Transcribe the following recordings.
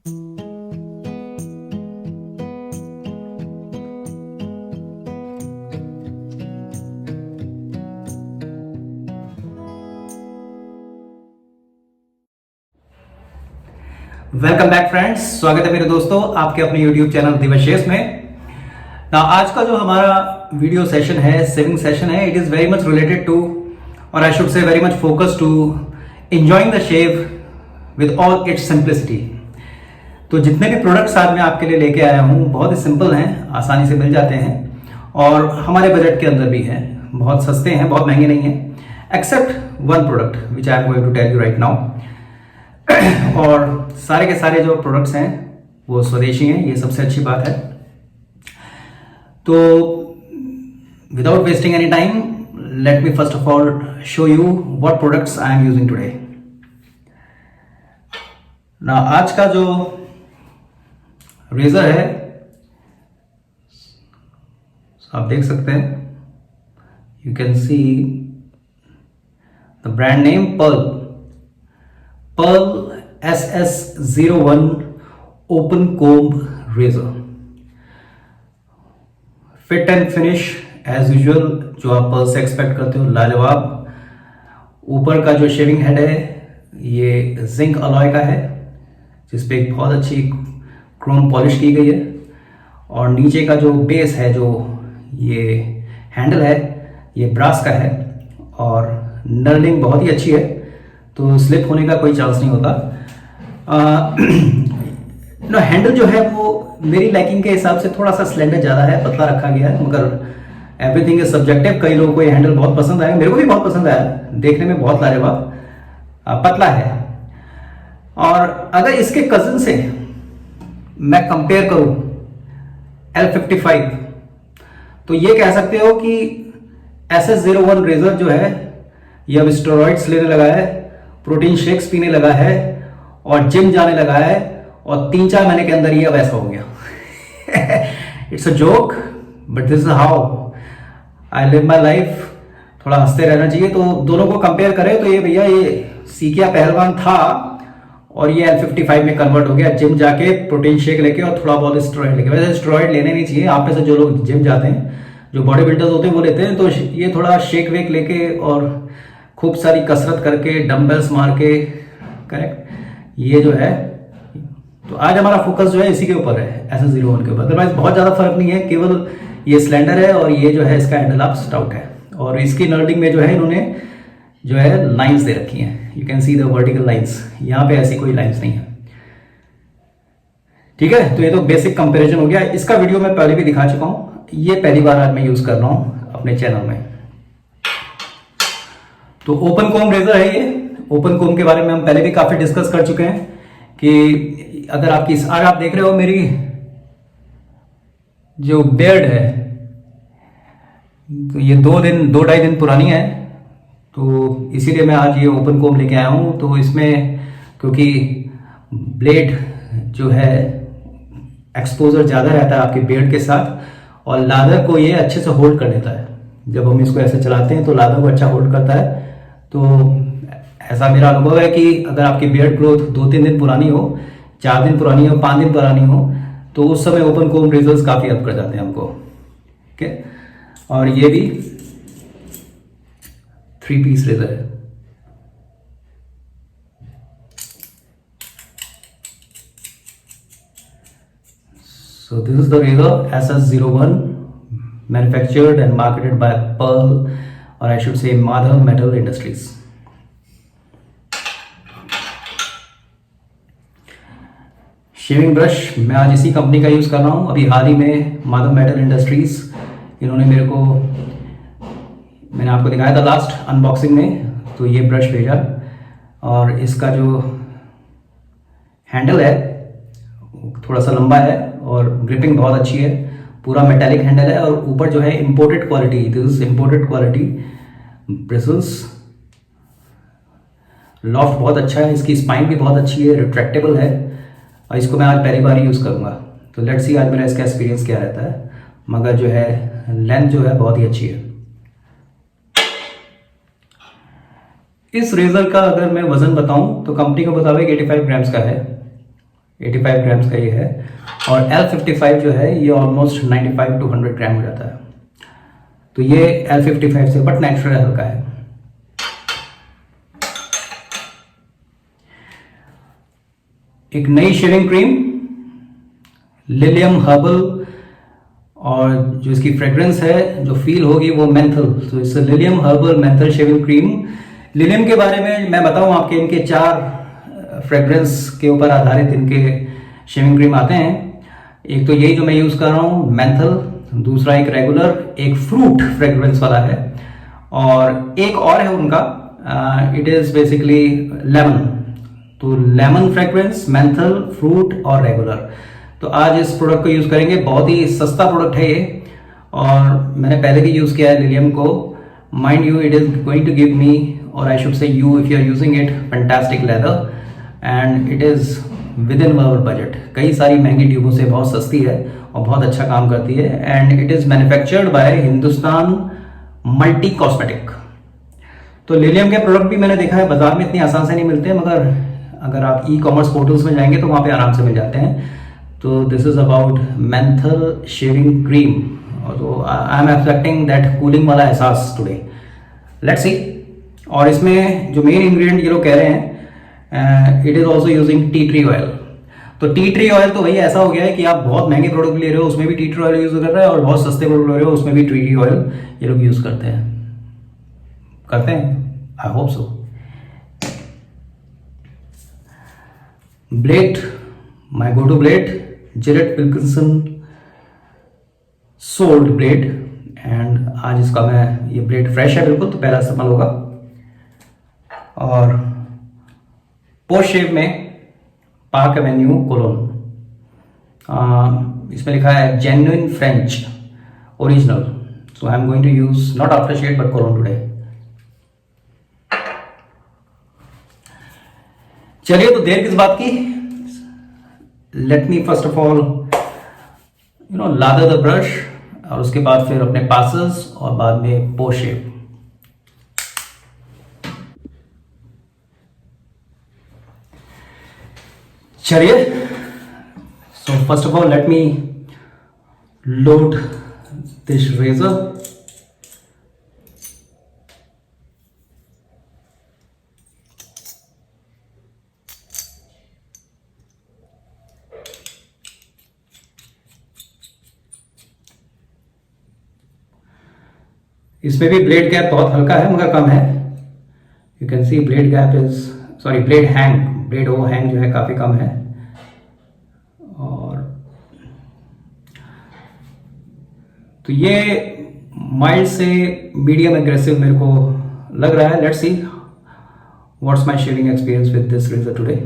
Welcome back friends, स्वागत है मेरे दोस्तों आपके अपने YouTube चैनल दिवशेष में। ना आज का जो हमारा वीडियो सेशन है, सेविंग सेशन है, it is very much related to, और I should say very much focus to enjoying the shave with all its simplicity. तो जितने भी प्रोडक्ट्स आज मैं आपके लिए लेके आया हूँ बहुत ही सिंपल हैं, आसानी से मिल जाते हैं और हमारे बजट के अंदर भी हैं, बहुत सस्ते हैं, बहुत महंगे नहीं हैं, except one product which I am going to tell you right now. और सारे के सारे जो प्रोडक्ट्स हैं वो स्वदेशी हैं, ये सबसे अच्छी बात है। तो without wasting any time, late me first of all show you what products I am using today. ना आज का जो रेजर है आप देख सकते हैं, you can see the brand name Pearl SS01 open comb razor. Fit and finish as usual, जो आप पर्ल से एक्सपेक्ट करते हो, लाजवाब। ऊपर का जो शेविंग हेड है ये जिंक अलॉय का है, जिसपे एक बहुत अच्छी क्रोम पॉलिश की गई है, और नीचे का जो बेस है, जो ये हैंडल है, ये ब्रास का है, और नर्लिंग बहुत ही अच्छी है, तो स्लिप होने का कोई चांस नहीं होता। हैंडल जो है वो मेरी लाइकिंग के हिसाब से थोड़ा सा स्लेंडर ज़्यादा है, पतला रखा गया है, मगर एवरीथिंग इज सब्जेक्टिव। कई लोगों को ये हैंडल बहुत पसंद आया, मेरे को भी बहुत पसंद आया, देखने में बहुत लाजवाब पतला है। और अगर इसके कजन से मैं कंपेयर करूं L55, तो ये कह सकते हो कि SS01 रेजर जो है ये अब स्टेरॉइड्स लेने लगा है, प्रोटीन शेक्स पीने लगा है और जिम जाने लगा है, और 3-4 महीने के अंदर ये अब ऐसा हो गया। It's a joke but this is how I live my life. थोड़ा हंसते रहना चाहिए। तो दोनों को कंपेयर करें तो ये भैया ये सीकिया पहलवान था और ये L55 में कन्वर्ट हो गया, जिम जाके प्रोटीन शेक लेके और थोड़ा बहुत स्टेरॉइड लेके। वैसे स्टेरॉइड लेने नहीं चाहिए, आप में से जो लोग जिम जाते हैं, जो बॉडी बिल्डर्स होते हैं वो लेते हैं, तो ये थोड़ा शेक वेक लेके और खूब सारी कसरत करके, डंबल्स मार के, करेक्ट, ये जो है। तो आज हमारा फोकस जो है इसी के ऊपर है, SS01 के ऊपर। अदरवाइज बहुत ज़्यादा फर्क नहीं है, केवल ये स्लेंडर है और ये जो है इसका हैंडल आप स्टाउट है, और इसकी नर्डिंग में जो है इन्होंने जो है लाइंस दे रखी हैं, you can see the vertical lines. यहाँ पे ऐसी कोई लाइंस नहीं है, ठीक है। तो ये तो बेसिक कंपैरिजन हो गया। इसका वीडियो मैं पहले भी दिखा चुका हूँ, ये पहली बार आज मैं यूज़ कर रहा हूँ अपने चैनल में। तो ओपन कोम रेजर है ये। ओपन कोम के बारे में हम पहले भी काफी डिस्कस कर चुके हैं कि अगर आपकी, आज आप देख रहे हो मेरी जो बियर्ड है, तो ये 2-2.5 दिन पुरानी है, तो इसीलिए मैं आज ये ओपन कोम लेके आया हूँ। तो इसमें क्योंकि ब्लेड जो है एक्सपोजर ज़्यादा रहता है आपके बियर्ड के साथ, और लादर को ये अच्छे से होल्ड कर लेता है। जब हम इसको ऐसे चलाते हैं तो लादर को अच्छा होल्ड करता है। तो ऐसा मेरा अनुभव है कि अगर आपकी बियर्ड ग्रोथ 2-3 दिन पुरानी हो, 4 दिन पुरानी हो, 5 दिन पुरानी हो, तो उस समय ओपन कोम रेजर्स काफ़ी हेल्प कर जाते हैं हमको, ठीक है। और ये भी 3 पीस रेजर है। So this is the razor SS01, manufactured and marketed by Pearl, or I should say Madhav Metal Industries. Shaving brush मैं आज इसी कंपनी का यूज़ कर रहा हूँ। अभी हाल ही में माधव मेटल इंडस्ट्रीज, इन्होंने मेरे को, मैंने आपको दिखाया था लास्ट अनबॉक्सिंग में, तो ये ब्रश भेजा, और इसका जो हैंडल है थोड़ा सा लंबा है और ग्रिपिंग बहुत अच्छी है, पूरा मेटालिक हैंडल है, और ऊपर जो है imported quality, this is imported quality bristles, loft बहुत अच्छा है, इसकी स्पाइन भी बहुत अच्छी है, रिट्रैक्टेबल है, और इसको मैं आज पहली बार यूज़ करूँगा। तो लेट्स सी आज मेरा इसका एक्सपीरियंस क्या रहता है, मगर जो है लेंथ जो है बहुत ही अच्छी है। इस रेजर का अगर मैं वजन बताऊं तो कंपनी को मुताबिक 85 ग्राम्स का है, 85 ग्राम्स का ये है। और L55 जो है ये ऑलमोस्ट 95 to 100 ग्राम हो जाता है। तो ये L55 से बट नेचुरल हल्का है। एक नई शेविंग क्रीम लिलियम हर्बल, और जो इसकी फ्रेग्रेंस है जो फील होगी वो मेंथल। तो it's Lilium herbal menthol shaving cream. Lilium के बारे में मैं बताऊं आपके, इनके 4 फ्रेग्रेंस के ऊपर आधारित इनके शेविंग क्रीम आते हैं। एक तो यही जो मैं यूज कर रहा हूं मेंथल, दूसरा एक रेगुलर, एक फ्रूट फ्रेग्रेंस वाला है, और एक और है उनका, इट इज बेसिकली लेमन। तो लेमन फ्रेग्रेंस, मेंथल, फ्रूट और रेगुलर। तो आज इस प्रोडक्ट को यूज करेंगे। बहुत ही सस्ता प्रोडक्ट है ये, और मैंने पहले भी यूज किया है लिलियम को। Mind you, it is going to give me, और I should say you if you are using it, fantastic lather, and it is within our budget. कई सारी महंगी ट्यूबों से बहुत सस्ती है और बहुत अच्छा काम करती है। And it is manufactured by Hindustan multi cosmetic. तो लिलियम के प्रोडक्ट भी मैंने देखा है बाजार में इतनी आसान से नहीं मिलते, मगर अगर आप ई कॉमर्स पोर्टल्स में जाएंगे तो वहाँ पे आराम से मिल जाते हैं। तो this is about menthol shaving cream. तो I am expecting that cooling वाला एहसास टुडे, लेट्स सी। और इसमें जो मेन इंग्रेडिएंट ये लोग कह रहे हैं, it is also using tea tree oil. तो टी ट्री ऑयल तो वही ऐसा हो गया है कि आप बहुत महंगे प्रोडक्ट ले रहे हो उसमें भी टी ट्री ऑयल यूज कर रहे हैं, और बहुत सस्ते प्रोडक्ट ले रहे हो उसमें भी टी ट्री ऑयल ये लोग यूज करते हैं। I hope so. Blade, my go to blade, Gillette Wilkinson sword blade. And आज इसका मैं, ये ब्लेड फ्रेश है बिल्कुल, तो पहला इस्तेमाल होगा। और पोस्ट शेव में पार्क एवेन्यू कोलोन, इसमें लिखा है genuine French original. So I am going to use not after shave but cologne today. चलिए, तो देर किस बात की, let me first of all lather the brush, और उसके बाद फिर अपने पासेस, और बाद में पोस्ट शेव। चलिए, so first of all let me load this razor। इसमें भी ब्लेड गैप बहुत हल्का है मगर कम है। You can see blade gap is, sorry blade hang, blade overhang जो है काफी कम है। और तो ये माइल्ड से मीडियम एग्रेसिव मेरे को लग रहा है। Let's see what's my shaving experience with this razor today.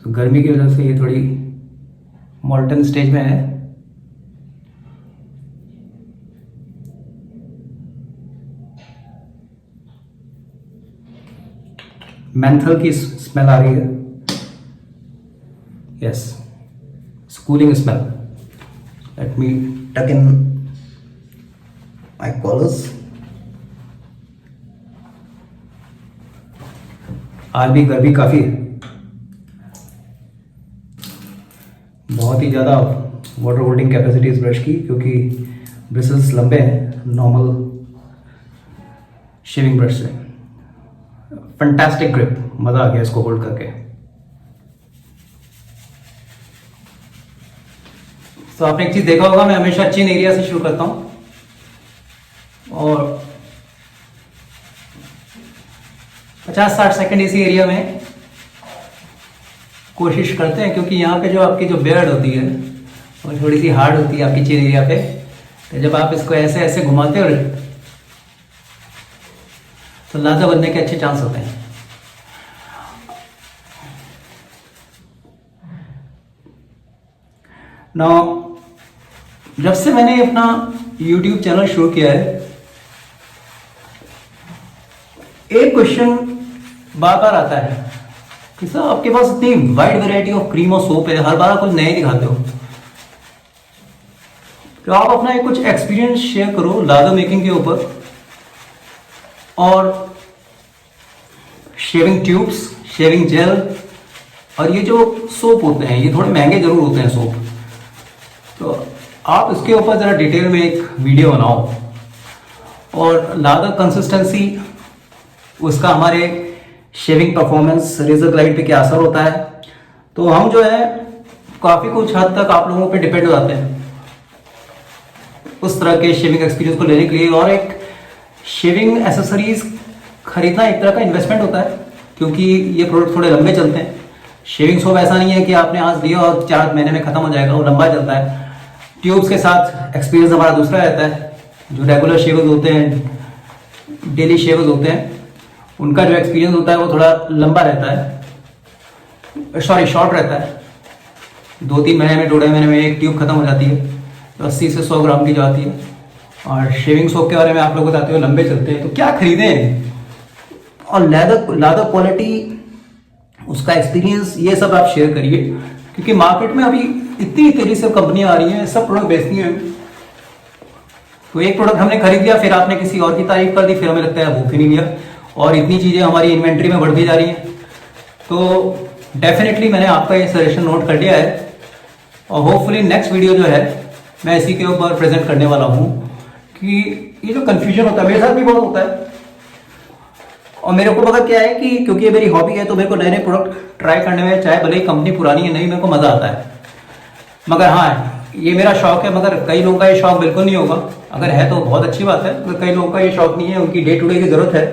तो गर्मी की वजह से ये थोड़ी मॉल्टन स्टेज में है। मेंथल की स्मेल आ रही है, yes, cooling smell. Let me टक इन माय कॉलर्स। आज भी गर्मी काफी है, बहुत ही ज़्यादा वाटर होल्डिंग कैपेसिटी इस ब्रश की, क्योंकि ब्रिसल्स लंबे हैं नॉर्मल शेविंग ब्रश से। फैंटास्टिक ग्रिप, मज़ा आ गया इसको होल्ड करके। तो आपने एक चीज़ देखा होगा, मैं हमेशा चिन एरिया से शुरू करता हूँ और 50-60 सेकंड इसी एरिया में कोशिश करते हैं, क्योंकि यहाँ पे जो आपकी जो बियर्ड होती है वो थोड़ी सी हार्ड होती है आपकी चिन एरिया पे। तो जब आप इसको ऐसे ऐसे घुमाते हो तो लादा बनने के अच्छे चांस होते हैं। नाउ जब से मैंने अपना YouTube चैनल शुरू किया है, एक क्वेश्चन बार बार आता है कि सर आपके पास इतनी वाइड वैरायटी ऑफ क्रीम और सोप है, हर बार कुछ नए दिखाते हो, तो आप अपना एक कुछ एक्सपीरियंस शेयर करो लादर मेकिंग के ऊपर। और शेविंग ट्यूब्स, शेविंग जेल और ये जो सोप होते हैं ये थोड़े महंगे जरूर होते हैं सोप, तो आप इसके ऊपर ज़रा डिटेल में एक वीडियो बनाओ। और लादर कंसिस्टेंसी, उसका हमारे शेविंग परफॉर्मेंस, रेजर ग्लाइड पे क्या असर होता है, तो हम जो है काफ़ी कुछ हद तक आप लोगों पे डिपेंड हो जाते हैं उस तरह के शेविंग एक्सपीरियंस को लेने के लिए। और एक शेविंग एसेसरीज खरीदना एक तरह का इन्वेस्टमेंट होता है, क्योंकि ये प्रोडक्ट थोड़े लंबे चलते हैं। शेविंग सोप ऐसा नहीं है कि आपने आज लिया और 4 महीने में खत्म हो जाएगा, वो लंबा चलता है। ट्यूब्स के साथ एक्सपीरियंस हमारा दूसरा रहता है। जो रेगुलर शेवर्स होते हैं, डेली शेवर्स होते हैं, उनका जो एक्सपीरियंस होता है वो थोड़ा लंबा रहता है, शॉर्ट रहता है। 2-3 महीने में, 2-2.5 महीने में एक ट्यूब खत्म हो जाती है, तो 80 से 100 ग्राम की जाती है। और शेविंग सोप के बारे में आप लोग बताते हो लंबे चलते हैं, तो क्या खरीदें। और लादर क्वालिटी, उसका एक्सपीरियंस, ये सब आप शेयर करिए, क्योंकि मार्केट में अभी इतनी तेजी से कंपनियां आ रही हैं, सब प्रोडक्ट बेचती हैं। तो एक प्रोडक्ट हमने खरीद लिया, फिर आपने किसी और की तारीफ कर दी, फिर हमें लगता है भूख ही नहीं लिया, और इतनी चीज़ें हमारी इन्वेंट्री में बढ़ती जा रही हैं। तो डेफिनेटली मैंने आपका ये सजेशन नोट कर लिया है, और होपफुली नेक्स्ट वीडियो जो है मैं इसी के ऊपर प्रेजेंट करने वाला हूँ कि ये जो कन्फ्यूजन होता है, मेरे साथ भी बहुत होता है। और मेरे को मगर क्या है कि क्योंकि ये मेरी हॉबी है, तो मेरे को नए नए प्रोडक्ट ट्राई करने में, चाहे भले ही कंपनी पुरानी है नहीं, मेरे को मज़ा आता है। मगर हाँ, ये मेरा शौक है, मगर कई लोगों का ये शौक बिल्कुल नहीं होगा। अगर है तो बहुत अच्छी बात है, मगर कई लोगों का ये शौक नहीं है, उनकी डे टू डे की ज़रूरत है,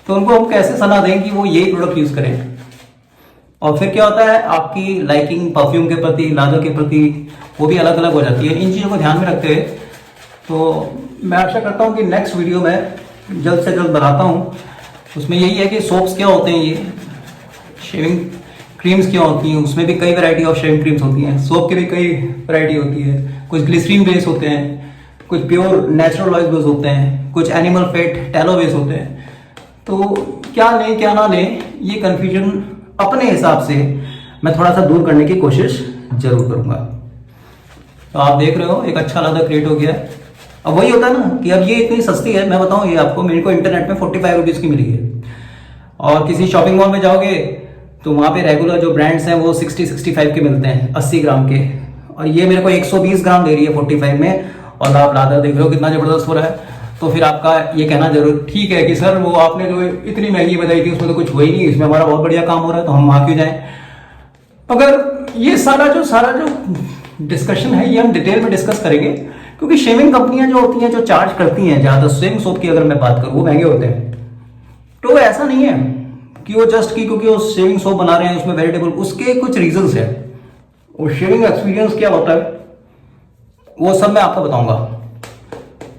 तो उनको हम कैसे सलाह दें कि वो यही प्रोडक्ट यूज़ करें। और फिर क्या होता है, आपकी लाइकिंग परफ्यूम के प्रति, लादर के प्रति, वो भी अलग अलग हो जाती है। इन चीज़ों को ध्यान में रखते हुए तो मैं आशा करता हूँ कि नेक्स्ट वीडियो में जल्द से जल्द बनाता हूँ। उसमें यही है कि सोप्स क्या होते हैं, ये शेविंग क्रीम्स क्या होती हैं, उसमें भी कई वैरायटी ऑफ शेविंग क्रीम्स होती हैं। सोप की भी कई वैरायटी होती है, कुछ ग्लिसरीन बेस होते हैं, कुछ प्योर नेचुरल ऑयल बेस होते हैं, कुछ एनिमल फैट टैलो बेस होते हैं। तो क्या लें क्या ना लें, ये कन्फ्यूजन अपने हिसाब से मैं थोड़ा सा दूर करने की कोशिश जरूर करूँगा। तो आप देख रहे हो एक अच्छा लादर क्रिएट हो गया है। अब वही होता है ना कि अब ये इतनी सस्ती है, मैं बताऊं ये आपको, मेरे को इंटरनेट में 45 रुपीज़ की मिली है। और किसी शॉपिंग मॉल में जाओगे तो वहाँ पे रेगुलर जो ब्रांड्स हैं वो 60-65 के मिलते हैं, 80 ग्राम के। और ये मेरे को 120 ग्राम दे रही है 45 में, और आप लादर देख रहे हो कितना ज़बरदस्त हो रहा है। तो फिर आपका ये कहना जरूर ठीक है कि सर वो आपने जो इतनी महंगी बताई थी उसमें तो कुछ हुआ ही नहीं, इसमें हमारा बहुत बढ़िया काम हो रहा है, तो हम वहाँ क्यों जाएँ। मगर ये सारा जो डिस्कशन है ये हम डिटेल में डिस्कस करेंगे, क्योंकि शेविंग कंपनियां जो होती हैं, जो चार्ज करती हैं ज़्यादा शेविंग सोप की अगर मैं बात करूँ, वो महंगे होते हैं। तो वो ऐसा नहीं है कि वो जस्ट की क्योंकि वो शेविंग सोप बना रहे हैं उसमें वेजिटेबल, उसके कुछ रीजंस है। वो शेविंग एक्सपीरियंस क्या होता है वो सब मैं आपको बताऊंगा,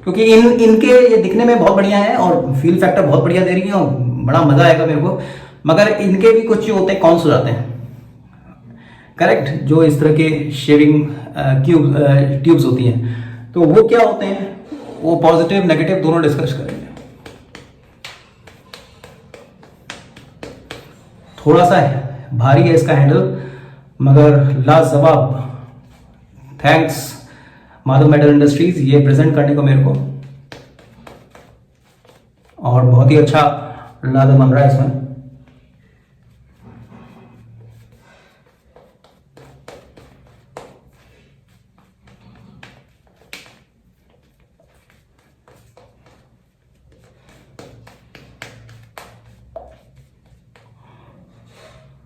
क्योंकि इनके ये दिखने में बहुत बढ़िया है और फील फैक्टर बहुत बढ़िया दे रही है और बड़ा मजा आएगा मेरे को। मगर इनके भी कुछ जो होते हैं कॉन्स हो जाते हैं, करेक्ट, जो इस तरह के शेविंग ट्यूब्स होती हैं, तो वो क्या होते हैं, वो पॉजिटिव नेगेटिव दोनों डिस्कस करेंगे। थोड़ा सा भारी है इसका हैंडल, मगर लाजवाब। थैंक्स माधव मेटल इंडस्ट्रीज ये प्रेजेंट करने को मेरे को, और बहुत ही अच्छा लादर बन रहा है इसमें।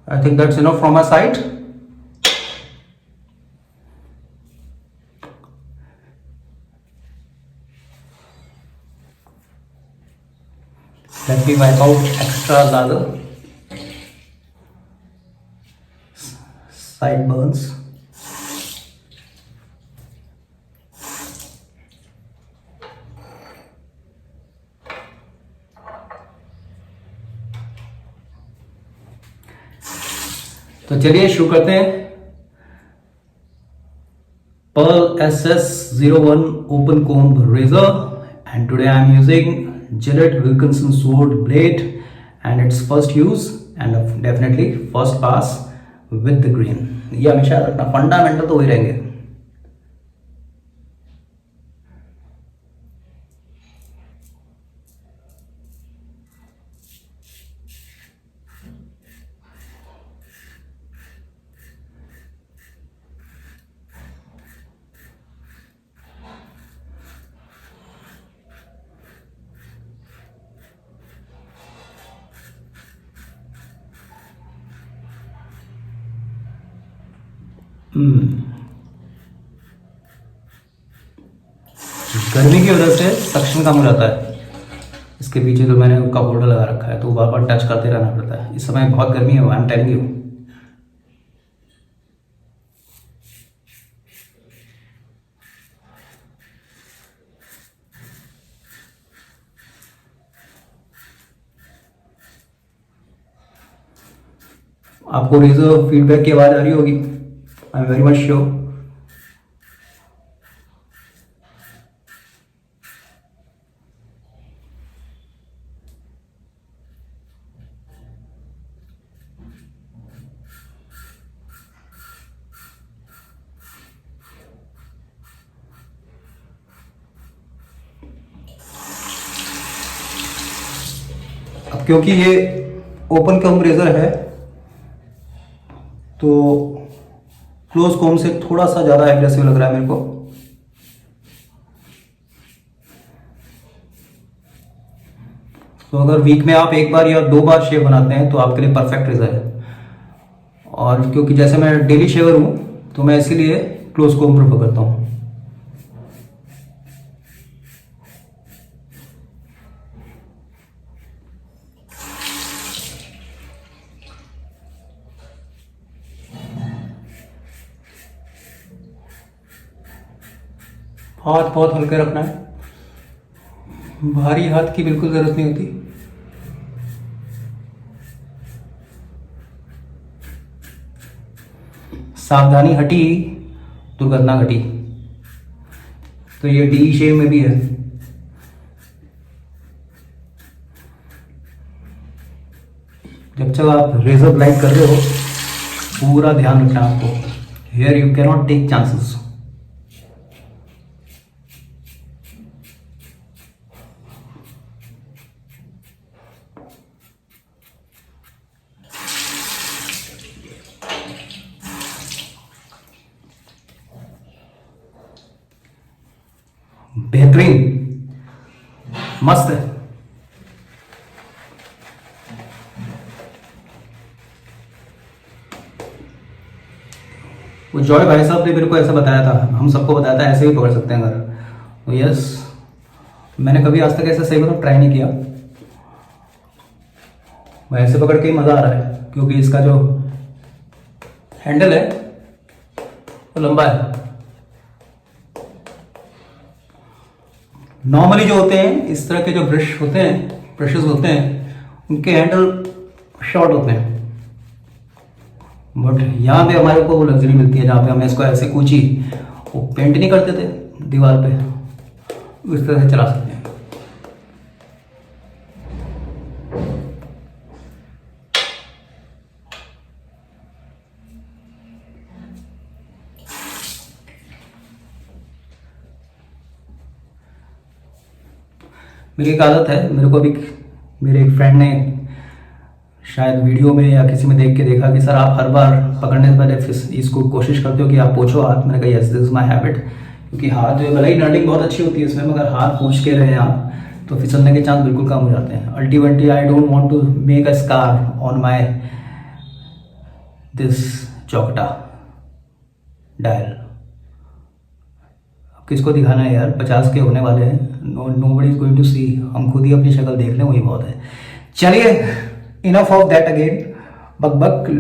I think that's enough from my side. Let me wipe out extra lather, sideburns. तो चलिए शुरू करते हैं। Pearl SS01 open comb razor, and today I am using Gillette Wilkinson sword blade, and its first use and definitely first pass with the green। ये हमेशा रखना, fundamental तो वही रहेंगे। हम्म, गर्मी की वजह से सक्शन कम हो जाता है। इसके पीछे जो मैंने कप होल्डर लगा रखा है तो बार बार टच करते रहना पड़ता है। इस समय बहुत गर्मी है, आई एम टेलिंग यू। आपको रेजर फीडबैक की आवाज़ आ रही होगी, I am very much sure. अब क्योंकि ये ओपन कम रेजर है तो क्लोज कॉम से थोड़ा सा ज़्यादा एग्रेसिव लग रहा है मेरे को। तो अगर वीक में आप एक बार या दो बार शेव बनाते हैं तो आपके लिए परफेक्ट रेजर है। और क्योंकि जैसे मैं डेली शेवर हूँ तो मैं इसीलिए क्लोज कॉम प्रेफर करता हूँ। हाथ बहुत हल्के रखना है, भारी हाथ की बिल्कुल जरूरत नहीं होती। सावधानी हटी, दुर्घटना घटी। तो ये डी शेप में भी है। जब तक आप रेजर ब्लाइंड कर रहे हो पूरा ध्यान रखना है आपको। Here you can not take chances. बेहतरीन, मस्त है। वो जॉय भाई साहब ने मेरे को ऐसा बताया था, हम सबको बताया था ऐसे ही पकड़ सकते हैं अगर। तो यस, मैंने कभी आज तक ऐसा सही मतलब ट्राई नहीं किया। मैं ऐसे पकड़ के ही मज़ा आ रहा है क्योंकि इसका जो हैंडल है वो लंबा है। नॉर्मली जो होते हैं इस तरह के जो ब्रश होते हैं, ब्रशेस होते हैं, उनके हैंडल शॉर्ट होते हैं। बट यहाँ पे हमारे को वो लग्जरी मिलती है जहाँ पे हम इसको ऐसे कूची वो पेंट नहीं करते थे दीवार पे, उस तरह से चला सकते हैं। मेरी एक आदत है, मेरे को भी मेरे एक फ्रेंड ने शायद वीडियो में या किसी में देख के देखा कि सर आप हर बार पकड़ने से पहले इसको कोशिश करते हो कि आप पोछो हाथ। मैंने कहा yes this is my habit. क्योंकि हाथ जो है भले ही नर्डिंग बहुत अच्छी होती है इसमें, मगर हाथ पोंछ के रहे आप तो फिसलने के चांस बिल्कुल कम हो जाते हैं। Ultimately I don't want to make a scar on my this चौकटा डायल। किसको दिखाना है यार, 50 के होने वाले हैं। Nobody is going to see. हम खुद ही अपनी शक्ल देख लें वही बहुत है। चलिए, इनफ ऑफ दैट अगेन, बक बक।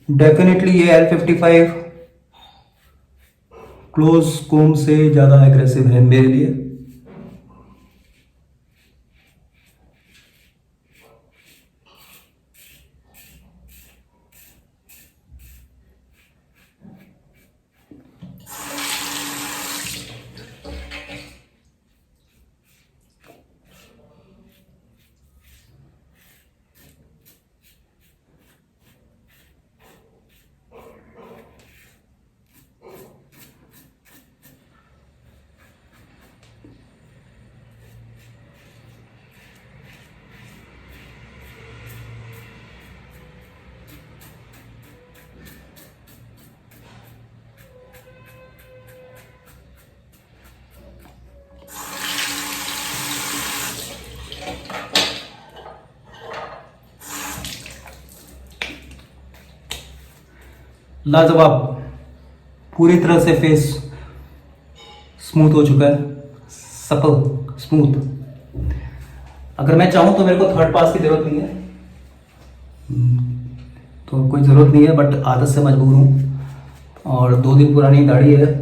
डेफिनेटली ये L55 क्लोज कोम से ज्यादा एग्रेसिव है मेरे लिए। लाजवाब, पूरी तरह से फेस स्मूथ हो चुका है, सपल स्मूथ। अगर मैं चाहूँ तो मेरे को थर्ड पास की ज़रूरत नहीं है, तो कोई ज़रूरत नहीं है, बट आदत से मजबूर हूँ और 2 दिन पुरानी दाढ़ी है।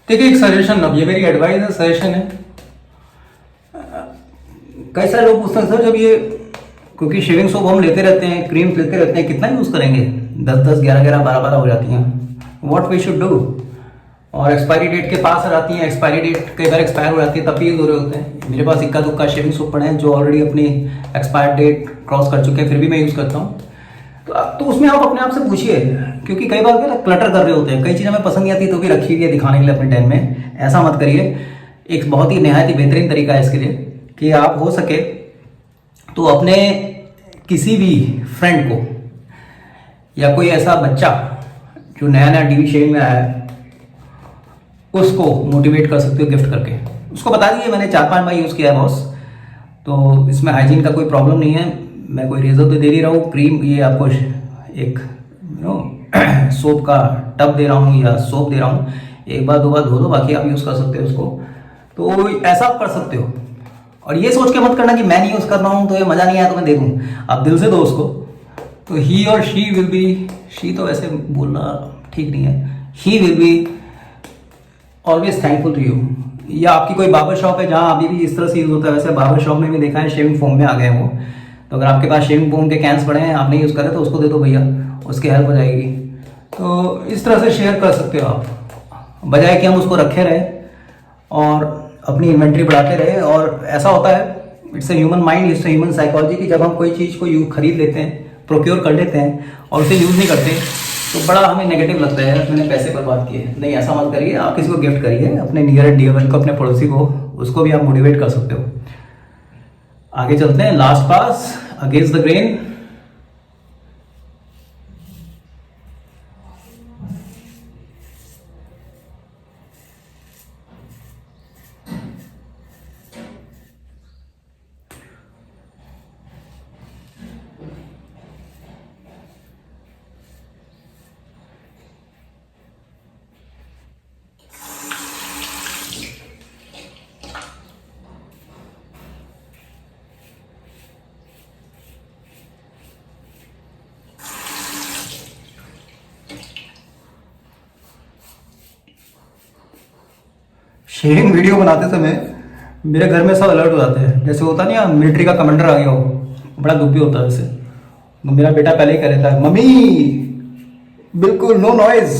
देखिए एक सजेशन, अब ये मेरी एडवाइस है, सजेशन है। कई सारे लोग पूछते हैं सर जब ये, क्योंकि शेविंग सोप हम लेते रहते हैं, क्रीम लेते रहते हैं, कितना यूज़ करेंगे, 10-10, 11-11, 12-12 हो जाती हैं, व्हाट वी शुड डू। और एक्सपायरी डेट के पास आ जाती हैं, एक्सपायरी डेट कई बार एक्सपायर हो जाती है, तब भी यूज़ हो रहे होते हैं। मेरे पास इक्का दुक्का शेविंग सोप पड़े हैं जो ऑलरेडी अपनी एक्सपायर डेट क्रॉस कर चुके हैं, फिर भी मैं यूज़ करता हूँ। तो उसमें आप अपने आप से पूछिए, क्योंकि कई बार क्या क्लटर कर रहे होते हैं, कई चीज़ें हमें पसंद नहीं आती तो भी रखी हुई है दिखाने के लिए अपने टाइम में, ऐसा मत करिए। एक बहुत ही नहायत ही बेहतरीन तरीका है इसके लिए कि आप हो सके तो अपने किसी भी फ्रेंड को या कोई ऐसा बच्चा जो नया नया डीवी शेविंग में आया है, उसको मोटिवेट कर सकते हो गिफ्ट करके। उसको बता दीजिए मैंने 4-5 बार यूज़ किया है बॉस, तो इसमें हाइजीन का कोई प्रॉब्लम नहीं है, मैं कोई रेजर तो दे नहीं रहा हूँ, क्रीम ये आपको एक सोप का टब दे रहा हूँ या सोप दे रहा हूँ, 1 बार 2 बार धो दो, बाकी आप यूज़ कर सकते हो उसको। तो ऐसा आप कर सकते हो, और ये सोच के मत करना कि मैं नहीं यूज़ कर रहा हूँ तो ये मज़ा नहीं आया तो मैं दे दूँ, आप दिल से दो उसको, तो ही और शी विल बी, शी तो वैसे बोलना ठीक नहीं है, he will be always thankful to you. या आपकी कोई बार्बर शॉप है जहाँ अभी भी इस तरह से यूज़ होता है, वैसे बार्बर शॉप में भी देखा है शेविंग फोम में आ गए वो, तो अगर आपके पास शेविंग फोम के कैंस पड़े हैं, आप नहीं यूज़ करें तो उसको दे दो भैया, उसकी हेल्प हो जाएगी। तो इस तरह से शेयर कर सकते हो आप, बजाय कि हम उसको रखे रहें और अपनी इन्वेंट्री बढ़ाते रहे। और ऐसा होता है, it's a human mind, it's a human psychology, कि जब हम कोई चीज़ को खरीद लेते हैं, प्रोक्योर कर लेते हैं और उसे यूज़ नहीं करते तो बड़ा हमें नेगेटिव लगता है, मैंने पैसे बर्बाद किए। नहीं, ऐसा मत करिए, आप किसी को गिफ्ट करिए, अपने नियर एंड डियर वन को, अपने पड़ोसी को, उसको भी आप मोटिवेट कर सकते हो। आगे चलते हैं, last pass against the grain. Sharing video बनाते समय मेरे घर में सब अलर्ट हो जाते हैं, जैसे होता नहीं है मिलिट्री का कमांडर आ गया हो, बड़ा दुख भी होता है वैसे। तो मेरा बेटा पहले ही कह रहा था, मम्मी बिल्कुल नो नॉइज,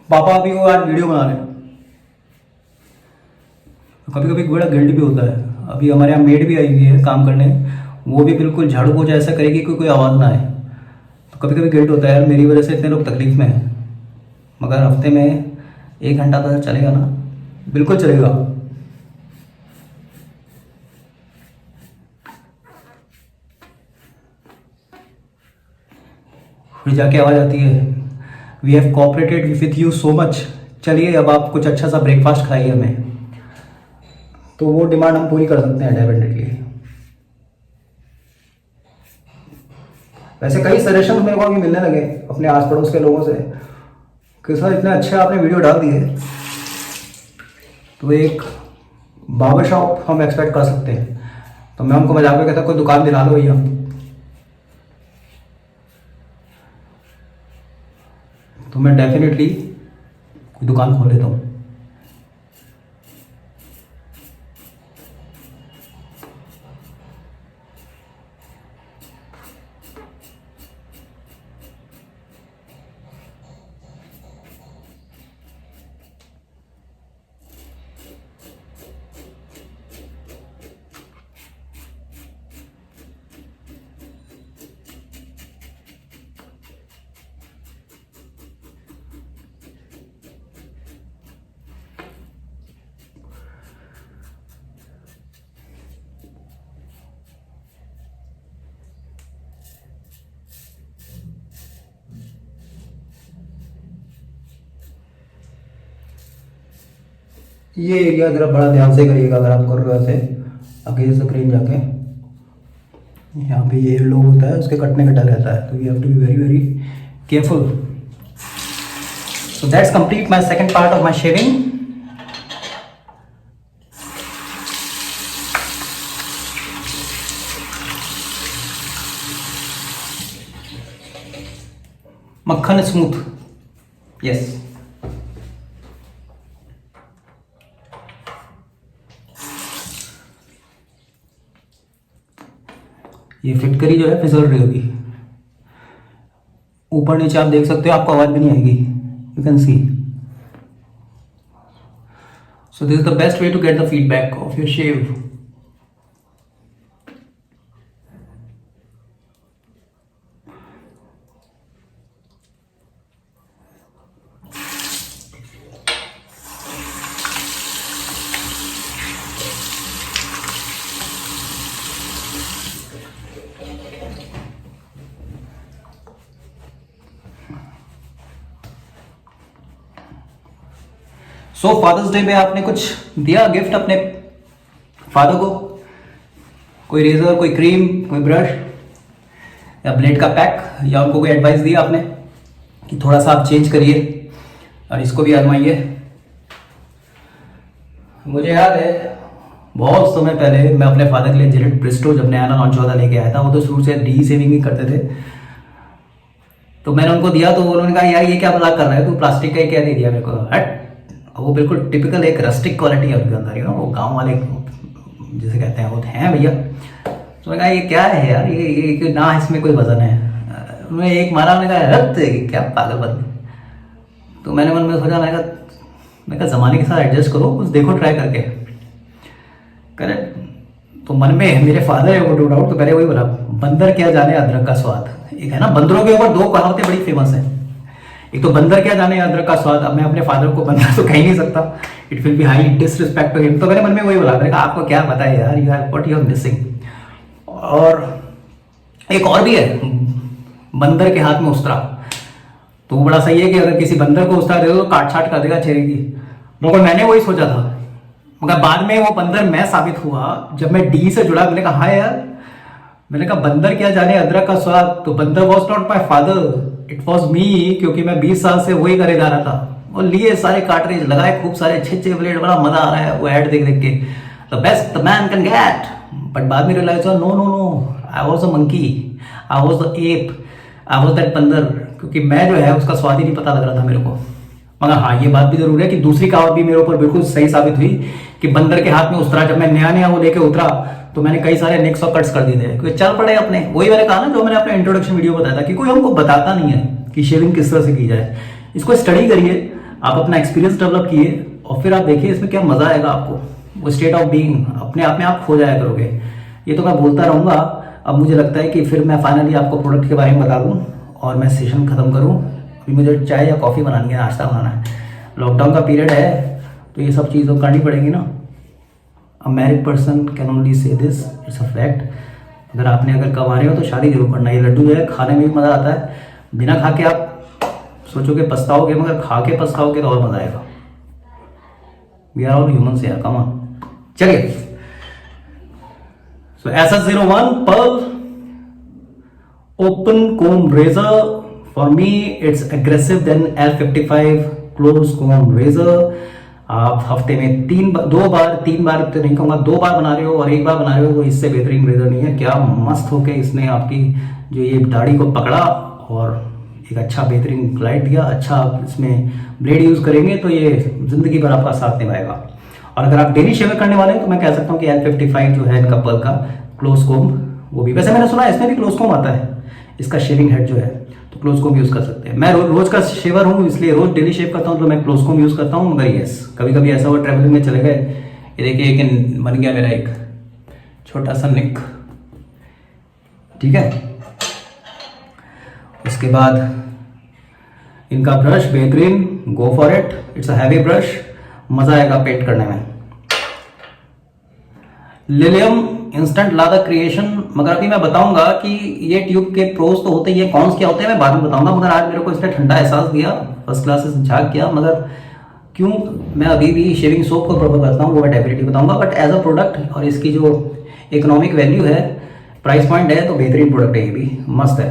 पापा अभी वो आज वीडियो बना रहे हैं। तो कभी कभी बड़ा गिल्ट भी होता है। अभी हमारे यहाँ मेड भी आई हुई है काम करने, वो भी बिल्कुल झाड़ू पोछा ऐसा करेगी कि कोई आवाज़ ना आए। तो कभी कभी गिल्ट होता है, यार मेरी वजह से इतने लोग तकलीफ में हैं, मगर हफ्ते में 1 घंटा तो चलेगा ना, बिल्कुल चलेगा। फिर जाके आवाज़ आती है, we have cooperated with you so much, चलिए अब आप कुछ अच्छा सा ब्रेकफास्ट खाइए हमें। तो वो डिमांड हम पूरी कर सकते हैं डेफिनेटली। वैसे कई सजेशन मेरे को अभी मिलने लगे अपने आस पड़ोस के लोगों से कि सर इतने अच्छे आपने वीडियो डाल दिए, तो एक बार्बर शॉप हम एक्सपेक्ट कर सकते हैं। तो मैं उनको मजाक में कहता कोई दुकान दिला दो भैया, तो मैं डेफिनेटली कोई दुकान खोल लेता हूँ। ये एरिया ज़रा बड़ा ध्यान से करिएगा अगर आप कर रहे हो ऐसे आगे स्क्रीन जाके, यहाँ पे ये लो होता है उसके कटने का डर रहता है, तो you have to be very very careful. So that's complete my second part of my shaving. मक्खन स्मूथ, यस। ये फिटकरी जो है फिसल रही होगी, ऊपर नीचे आप देख सकते हो, आपको आवाज भी नहीं आएगी, you can see. So this is the best way to get the feedback of your shave. So father's day में आपने कुछ दिया गिफ्ट अपने फादर को? कोई रेजर, कोई क्रीम, कोई ब्रश या ब्लेड का पैक, या उनको कोई एडवाइस दिया आपने कि थोड़ा सा आप चेंज करिए और इसको भी आजमाइए? मुझे याद है बहुत समय पहले मैं अपने फादर के लिए जिलेट ब्रिस्टो जब नया लॉन्च हुआ था लेके आया था। वो तो शुरू से डी सेविंग ही करते थे, तो मैंने उनको दिया तो उन्होंने कहा यार ये क्या मजाक कर रहा है तू, प्लास्टिक का ही क्या दे दिया मेरे को, हट। वो बिल्कुल टिपिकल एक रस्टिक क्वालिटी है उनके अंदर, वो गांव वाले जिसे कहते हैं वो हैं भैया। तो मैंने कहा ये क्या है यार, ये ना इसमें कोई वजन है। उन्होंने एक मारा, मैंने कहा रक्त क्या पागल बंद। तो मैंने मन में सोचा, मैंने कहा ज़माने के साथ एडजस्ट करो, कुछ देखो ट्राई करके। करेक्ट। तो मन में मेरे फादर है वो नो डाउट, तो पहले वही बोला बंदर क्या जाने अदरक का स्वाद। एक है ना, बंदरों के ऊपर दो कहावतें बड़ी फेमस है, एक तो बंदर क्या जाने अदरक का स्वाद। अब मैं अपने फादर को बंदर तो कह ही नहीं सकता, it will be high disrespect to him. तो मेरे मन में वही बोला, मैंने कहा आपको क्या पता है यार, you have what you are missing. और एक और भी है, बंदर के हाथ में उस्तरा, तो वो बड़ा सही है कि अगर किसी बंदर को उस्तरा दे दो तो काट छाट कर देगा चेहरे की। मगर मैंने वही सोचा था, मगर बाद में वो बंदर मैं साबित हुआ जब मैं डी से जुड़ा। मैंने कहा हाँ यार, मैंने कहा बंदर क्या जाने अदरक का स्वाद, तो बंदर was not my father, it was me, क्योंकि मैं 20 साल से वही करे जा रहा था। और लिए सारे कार्ट्रिज लगाए, खूब सारे अच्छे ब्लेड, बड़ा मजा आ रहा है वो ऐड देख देख के, the best the man can get. But बाद में रियलाइज हुआ no no no, I was a monkey, I was the ape, I was that बंदर, क्योंकि मैं जो है उसका स्वाद ही नहीं पता लग रहा था मेरे को। मगर हाँ ये बात भी जरूर है कि दूसरी कहावत भी मेरे ऊपर बिल्कुल सही साबित हुई कि बंदर के हाथ में उस्तरा। जब मैं नया वो लेके उतरा तो मैंने कई सारे नेक्स और कट्स कर दिए थे, क्योंकि चल पड़े अपने। वही मैंने कहा ना, जो मैंने अपने इंट्रोडक्शन वीडियो बताया था कि कोई हमको बताता नहीं है कि शेविंग किस तरह से की जाए। इसको स्टडी करिए, आप अपना एक्सपीरियंस डेवलप किए और फिर आप देखिए इसमें क्या मजा आएगा आपको। वो स्टेट ऑफ बीइंग अपने आप में आप खो जाया करोगे। ये तो मैं बोलता रहूंगा। अब मुझे लगता है कि फिर मैं फाइनली आपको प्रोडक्ट के बारे में बता दूं और मैं सेशन खत्म करूं। अभी मुझे चाय या कॉफी बनानी है, नाश्ता बनाना है। लॉकडाउन का पीरियड है तो ये सब चीज़ तो करनी पड़ेगी ना। A married person can only say this, it's a fact. अगर कमा रहे हो तो शादी जरूर करना। ये लड्डू जो है खाने में भी मज़ा आता है, बिना खा के आप सोचोगे पछताओगे, मगर खा के पछताओगे तो और मज़ा आएगा। वी आर ऑल ह्यूमंस यार, कम ऑन। चलिए, so SS01 pearl open comb razor, for me it's aggressive than L55 close comb razor. आप हफ्ते में 2 बार 3 बार तो नहीं कहूँगा, 2 बार बना रहे हो और 1 बार बना रहे हो तो इससे बेहतरीन रेजर नहीं है। क्या मस्त होके इसने आपकी जो ये दाढ़ी को पकड़ा और एक अच्छा बेहतरीन ग्लाइड दिया। अच्छा आप इसमें ब्लेड यूज करेंगे तो ये जिंदगी भर आपका साथ निभाएगा। और अगर आप डेली शेविंग करने वाले हैं तो मैं कह सकता हूँ कि L55 जो है इनका पर्ल का क्लोज कोम, वो भी वैसे मैंने सुना है इसमें भी क्लोज कोम आता है, इसका शेविंग हेड जो है, तो क्लोज कोम यूज कर सकते हैं। मैं रोज का शेवर हूँ, इसलिए रोज डेली शेव करता हूँ तो मैं क्लोज कोम यूज करता हूँ। मगर यस, कभी कभी ऐसा हुआ ट्रैवलिंग में चले गए, ये देखिए एक बन गया मेरा एक छोटा सा निक, ठीक है। उसके बाद इनका ब्रश बेहतरीन, go for it, it's a heavy brush, मजा आएगा पेंट करने में। लिलियम इंस्टेंट लादा क्रिएशन। मगर अभी मैं बताऊंगा कि ये ट्यूब के प्रोज तो होते ही है, कॉन्स क्या होते हैं मैं बाद में बताऊंगा। मगर आज मेरे को इसने ठंडा एहसास दिया, फर्स्ट क्लास से झाग किया। मगर क्यों मैं अभी भी शेविंग सोप को प्रेफर करता हूँ वो मैं डेफिनेटली बताऊंगा, बट एज अ प्रोडक्ट और इसकी जो इकोनॉमिक वैल्यू है, प्राइस पॉइंट है, तो बेहतरीन प्रोडक्ट है, ये भी मस्त है।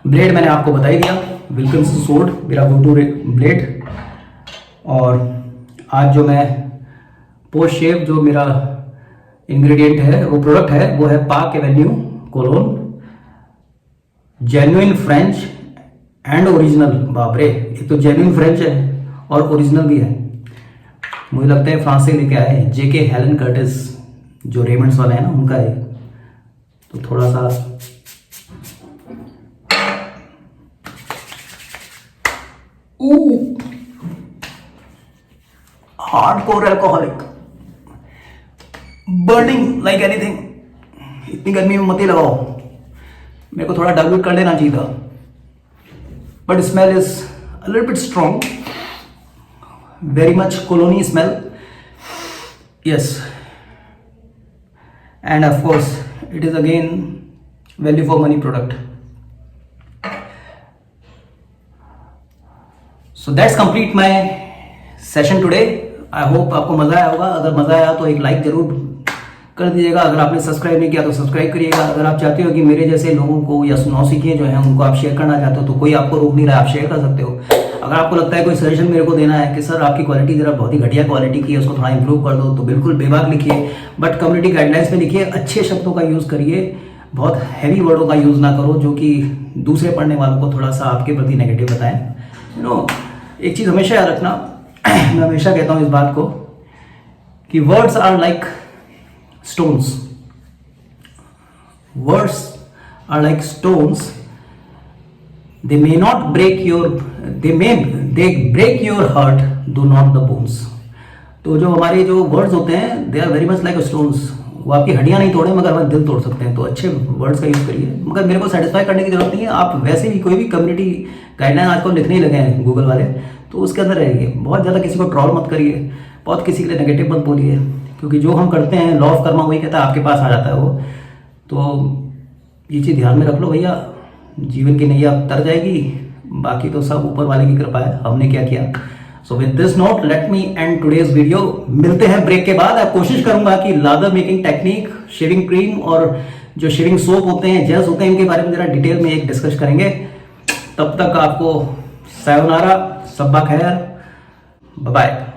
ब्लेड मैंने आपको बता ही दिया, विल्किंसन सोर्ड मेरा गो टू ब्लेड। और आज जो मैं पोस्ट शेव जो मेरा इंग्रेडिएंट है, वो प्रोडक्ट है, वो है Park Avenue cologne genuine French and original. बाप रे, एक तो जेन्युइन फ्रेंच है और ओरिजिनल भी है। मुझे लगता है फ्रांस से लेके आए हैं, जेके हेलन कर्टिस जो रेमंड्स वाले हैं ना, उनका है। तो थोड़ा सा hardcore alcoholic, burning like anything. इतनी गर्मी में मत ही लगाओ, मेरे को थोड़ा डाइल्यूट कर लेना चाहिए था, but smell is a little bit strong, very much colony smell, yes, end of course it is again value for money product. So that's complete my session today. I hope आपको मजा आया होगा। अगर मजा आया तो एक लाइक जरूर कर दीजिएगा। अगर आपने सब्सक्राइब नहीं किया तो सब्सक्राइब करिएगा। अगर आप चाहते हो कि मेरे जैसे लोगों को या नौसिखिए जो हैं उनको आप शेयर करना चाहते हो तो कोई आपको रोक नहीं रहा, आप शेयर कर सकते हो। अगर आपको लगता है कोई सजेशन मेरे को देना है कि सर आपकी क्वालिटी जरा बहुत ही घटिया क्वालिटी की है, उसको थोड़ा इंप्रूव कर दो, तो बिल्कुल बेबाक लिखिए, बट कम्युनिटी गाइडलाइंस में लिखिए, अच्छे शब्दों का यूज़ करिए, बहुत हैवी वर्डों का यूज़ ना करो जो कि दूसरे पढ़ने वालों को थोड़ा सा आपके प्रति नेगेटिव बताएं। एक चीज़ हमेशा याद रखना, मैं हमेशा कहता हूँ इस बात को कि words are like stones. Words are like stones. They may not break your, they break your heart, do not the bones. तो जो हमारे जो वर्ड्स होते हैं they are very much like stones. वो आपकी हड्डियां नहीं तोड़े मगर हमारे दिल तोड़ सकते हैं। तो अच्छे वर्ड्स का यूज करिए, मगर मेरे को सेटिस्फाई करने की जरूरत नहीं है। आप वैसे भी कोई भी कम्युनिटी गाइडलाइन आजकल लिखने ही लगे हैं गूगल वाले, तो उसके अंदर रहिए। बहुत ज़्यादा किसी को ट्रॉल मत करिए, बहुत किसी के लिए नेगेटिव मत बोलिए, क्योंकि जो हम करते हैं लॉ ऑफ कर्मा वही कहता है आपके पास आ जाता है वो। तो ये चीज़ ध्यान में रख लो भैया, जीवन की नैया तर जाएगी, बाकी तो सब ऊपर वाले की कृपा है, हमने क्या किया। So with this note let me and today's video. मिलते हैं ब्रेक के बाद। अब कोशिश करूंगा कि lather making technique, shaving cream और जो शेविंग सोप होते हैं, जेल्स होते हैं, इनके बारे में जरा डिटेल में एक डिस्कस करेंगे। तब तक आपको सायोनारा, सब्बा खैर, बाय बाय।